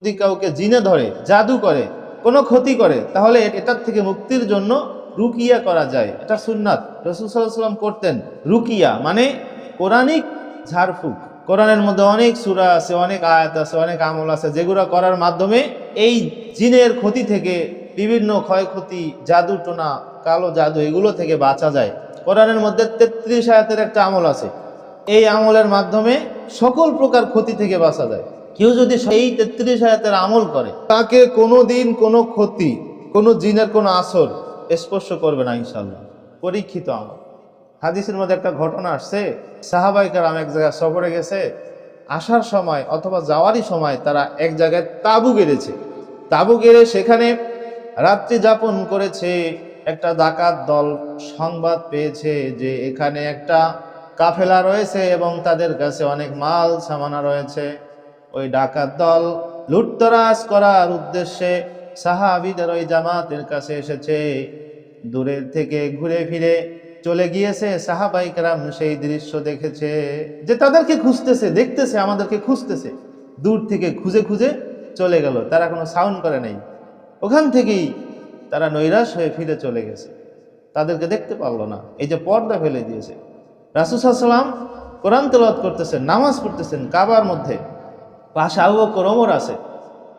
যদি কাউকে জিনে ধরে, জাদু করে, কোনো ক্ষতি করে, তাহলে এটার থেকে মুক্তির জন্য রুকিয়া করা যায়। এটা সুন্নাত, রাসূল সাল্লাল্লাহু আলাইহি ওয়াসাল্লাম করতেন। রুকিয়া মানে কোরআনিক ঝাড়ফুঁক। কোরআনের মধ্যে অনেক সূরা আছে, অনেক আয়াত আছে, অনেক আমল আছে, যেগুলো করার মাধ্যমে এই জিনের ক্ষতি থেকে, বিভিন্ন ক্ষয়ক্ষতি, জাদু টোনা, কালো জাদু, এগুলো থেকে বাঁচা যায়। কোরআনের মধ্যে 33 আয়াতের একটা আমল আছে। এই আমলের মাধ্যমে সকল প্রকার ক্ষতি থেকে বাঁচা যায়। কেউ যদি এই 33 আয়াতের আমল করে, তাকে কোনোদিন কোনো ক্ষতি, কোনো জিনের কোনো আসর স্পর্শ করবে না ইনশাআল্লাহ। পরীক্ষিত আমল। হাদিসের মধ্যে একটা ঘটনা আসছে, সাহাবায়ে কেরাম এক জায়গায় সফরে গেছে, আসার সময় অথবা যাওয়ারই সময় তারা এক জায়গায় তাঁবু গেড়েছে। তাঁবু গেড়ে সেখানে রাত্রি যাপন করেছে। একটা ডাকাত দল সংবাদ পেয়েছে যে এখানে একটা কাফেলা রয়েছে এবং তাদের কাছে অনেক মাল সামানা রয়েছে। ওই ডাকাত দল লুটতরাজ করার উদ্দেশ্যে সাহাবীদের ওই জামাতের কাছে এসেছে। দূরের থেকে ঘুরে ফিরে চলে গিয়েছে। সাহাবায়ে কেরাম সেই দৃশ্য দেখেছে যে তাদেরকে খুঁজতেছে, দেখতেছে আমাদেরকে খুঁজতেছে। দূর থেকে খুঁজে খুঁজে চলে গেল, তারা কোনো সাউন্ড করে নাই। ওখান থেকেই তারা নৈরাশ হয়ে ফিরে চলে গেছে, তাদেরকে দেখতে পারলো না। এই যে পর্দা ফেলে দিয়েছে। রাসূল সাল্লাল্লাহু আলাইহি ওয়াসাল্লাম কোরআন তেলাওয়াত করতেছেন, নামাজ পড়তেছেন কাবার মধ্যে। পাশে আবু বকর ওমর আছে,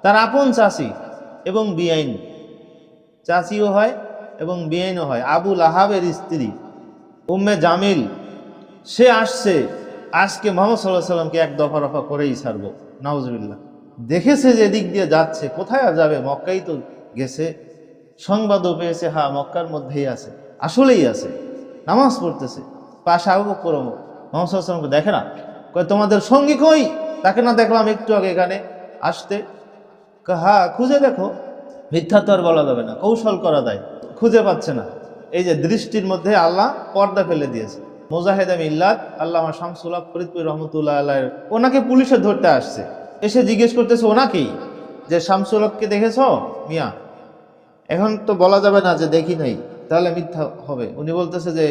তার আপন চাচি এবং বিআইন, চাচিও হয় এবং বিআইনও হয়। আবু লাহাবের স্ত্রী উম্মে জামিল, সে আসছে আজকে মুহাম্মদ সাল্লাল্লাহু আলাইহি ওয়াসাল্লামকে এক দফা রফা করেই ছাড়বো। নাউজুবিল্লাহ। দেখেছে যে দিক দিয়ে যাচ্ছে, কোথায় আর যাবে, মক্কাই তো গেছে। সংবাদও পেয়েছে, হ্যাঁ মক্কার মধ্যেই আছে, আসলেই আছে, নামাজ পড়তেছে। পাশে আবু বকর ওমর। মুহাম্মদ সাল্লাল্লাহু আলাইহি ওয়াসাল্লামকে দেখে না, কয় তোমাদের সঙ্গী কই? তাকে না দেখলাম একটু আগে এখানে আসতে। হ্যাঁ খুঁজে দেখো। মিথ্যা তো আর বলা যাবে না, কৌশল করা যায়। খুঁজে পাচ্ছে না। এই যে দৃষ্টির মধ্যে আল্লাহ পর্দা ফেলে দিয়েছে। মুজাহিদে মিল্লাত আল্লামা শামসুল হক ফরিদপুর রহমতুল্লাহ আলাইহির, ওনাকে পুলিশে ধরতে আসছে। এসে জিজ্ঞেস করতেছে ওনাকেই যে শামসুল হককে দেখেছ মিয়া? এখন তো বলা যাবে না যে দেখি নাই, তাহলে মিথ্যা হবে। উনি বলতেছে যে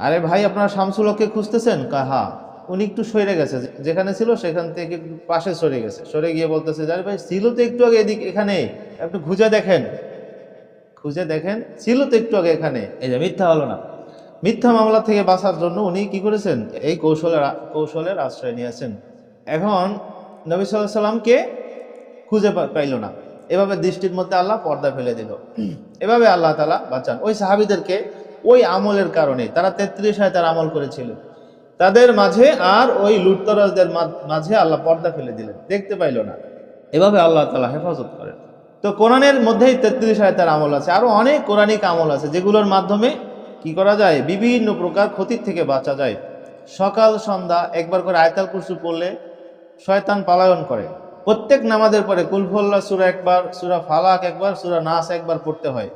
আরে ভাই আপনারা শামসুল হককে খুঁজতেছেন? কাহা উনি একটু সরে গেছে, যেখানে ছিল সেখান থেকে একটু পাশে সরে গেছে। সরে গিয়ে বলতেছে আরে ভাই ছিল তো একটু আগে এদিকে, এখানে একটু খুঁজে দেখেন, খুঁজে দেখেন, ছিল তো একটু আগে এখানে। এই যে মিথ্যা হলো না। মিথ্যা মামলা থেকে বাঁচার জন্য উনি কি করেছেন? এই কৌশলের আশ্রয় নিয়েছেন। এখন নবী সাল্লাল্লাহু আলাইহি ওয়াসাল্লামকে খুঁজে পাইল না। এভাবে দৃষ্টির মধ্যে আল্লাহ পর্দা ফেলে দিল। এভাবে আল্লাহ তাআলা বাঁচান। ওই সাহাবীদেরকে ওই আমলের কারণে, তারা 33 আয়াতের আমল করেছিল, তাদের মাঝে আর ওই লুটতরাজদের মাঝে আল্লাহ পর্দা ফেলে দিলেন, দেখতে পাইল না। এভাবে আল্লাহ তাআলা হেফাজত করেন। তো কোরআনের মধ্যেই 33 আয়াতের আমল আছে, আরো অনেক কোরআনিক আমল আছে যেগুলোর মাধ্যমে কি করা যায়? বিভিন্ন প্রকার ক্ষতির থেকে বাঁচা যায়। সকাল সন্ধ্যা একবার করে আয়াতুল কুরসি পড়লে শয়তান পলায়ন করে। প্রত্যেক নামাজের পরে কুল হুয়াল্লাহ সূরা একবার, সূরা ফালাক একবার, সূরা নাস একবার পড়তে হয়।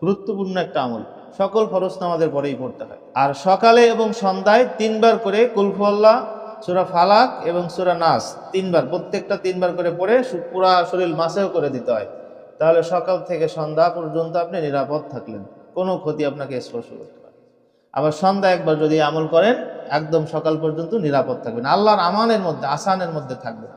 গুরুত্বপূর্ণ একটা আমল, সকল ফরজ নামাজের পরেই পড়তে হয়। আর সকালে এবং সন্ধ্যায় 3 বার করে কুল হুয়াল্লাহ, সূরা ফালাক এবং সূরা নাস 3 বার, প্রত্যেকটা 3 বার করে পড়ে পুরা শরীর মাসেও করে দিতে হয়। তাহলে সকাল থেকে সন্ধ্যা পর্যন্ত আপনি নিরাপদ থাকলেন, কোনো ক্ষতি আপনাকে স্পর্শ করতে পারে। আবার সন্ধ্যা একবার যদি আমল করেন, একদম সকাল পর্যন্ত নিরাপদ থাকবেন, আল্লাহর আমানের মধ্যে, আসানের মধ্যে থাকবেন।